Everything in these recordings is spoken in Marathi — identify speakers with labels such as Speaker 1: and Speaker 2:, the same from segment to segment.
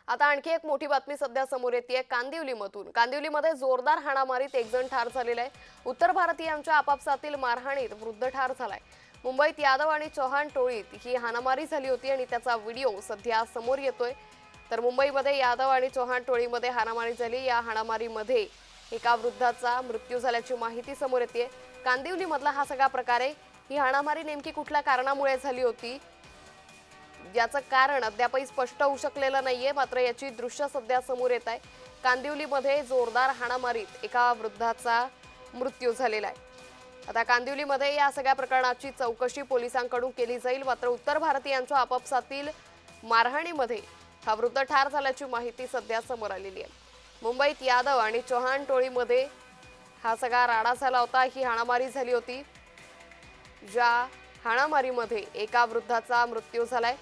Speaker 1: आता आणखी एक मोठी बातमी सध्या समोर येते कांदिवलीमधून। कांदिवलीमध्ये जोरदार हाणामारीत एक जण ठार झालेला आहे। उत्तर भारतीयांच्या आपापसातील मारहाणीत वृद्ध ठार झालाय। मुंबईत यादव आणि चौहान टोळीत ही हाणामारी झाली होती आणि त्याचा व्हिडिओ सध्या समोर येतोय। तर मुंबईमध्ये यादव आणि चौहान टोळीमध्ये हाणामारी झाली। या हाणामारीमध्ये एका वृद्धाचा मृत्यू झाल्याची माहिती समोर येते। कांदिवलीमधला हा सगळा प्रकार आहे। ही हाणामारी नेमकी कुठल्या कारणामुळे झाली होती याचं कारण अद्यापही स्पष्ट होऊ शकलेलं नाहीये, मात्र याची दृश्य सध्या समोर येत आहे। कांदिवलीमध्ये जोरदार हाणामारीत एका वृद्धाचा मृत्यू झालेला आहे। आता कांदिवलीमध्ये या सगळ्या प्रकरणाची चौकशी पोलिसांकडून केली जाईल, मात्र उत्तर भारतीयांच्या आपापसातील मारहाणीमध्ये हा वृद्ध ठार झाल्याची माहिती सध्या समोर आलेली आहे। मुंबईत यादव आणि चौहान टोळीमध्ये हा सगळा राडा झाला होता। ही हाणामारी झाली होती, ज्या हाणामारीमध्ये एका वृद्धाचा मृत्यू झालाय।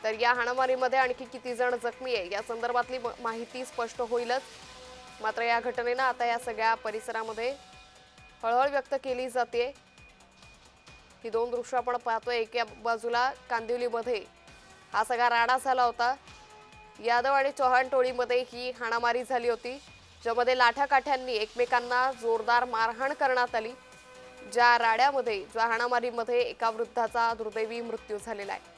Speaker 1: तर या हाणामारीमध्ये आणखी किती जण जखमी आहे या संदर्भातली माहिती स्पष्ट होईलच, मात्र या घटनेनं आता या सगळ्या परिसरामध्ये हळहळ व्यक्त केली जाते। ही दोन दृश्य आपण पाहतोय। एका बाजूला कांदिवलीमध्ये हा सगळा राडा झाला होता। यादव आणि चौहान टोळीमध्ये ही हाणामारी झाली होती, ज्यामध्ये लाठाकाठ्यांनी एकमेकांना जोरदार मारहाण करण्यात आली। ज्या राड्यामध्ये ज्या हाणामारीमध्ये एका वृद्धाचा दुर्दैवी मृत्यू झालेला आहे।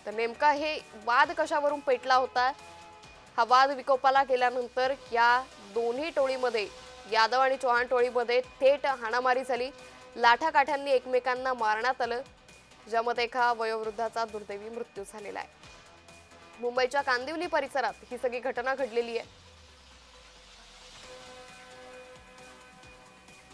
Speaker 1: तर नेमका हे वाद कशावरून पेटला होता? हा वाद विकोपाला गेल्यानंतर या दोन्ही टोळीमध्ये यादव आणि चौहान टोळीमध्ये थेट हाणामारी झाली। लाठाकाठ्यांनी एकमेकांना मारण्यात आलं, ज्यामध्ये एका वयोवृद्धाचा दुर्दैवी मृत्यू झालेला आहे। मुंबईच्या कांदिवली परिसरात ही सगळी घटना घडलेली आहे।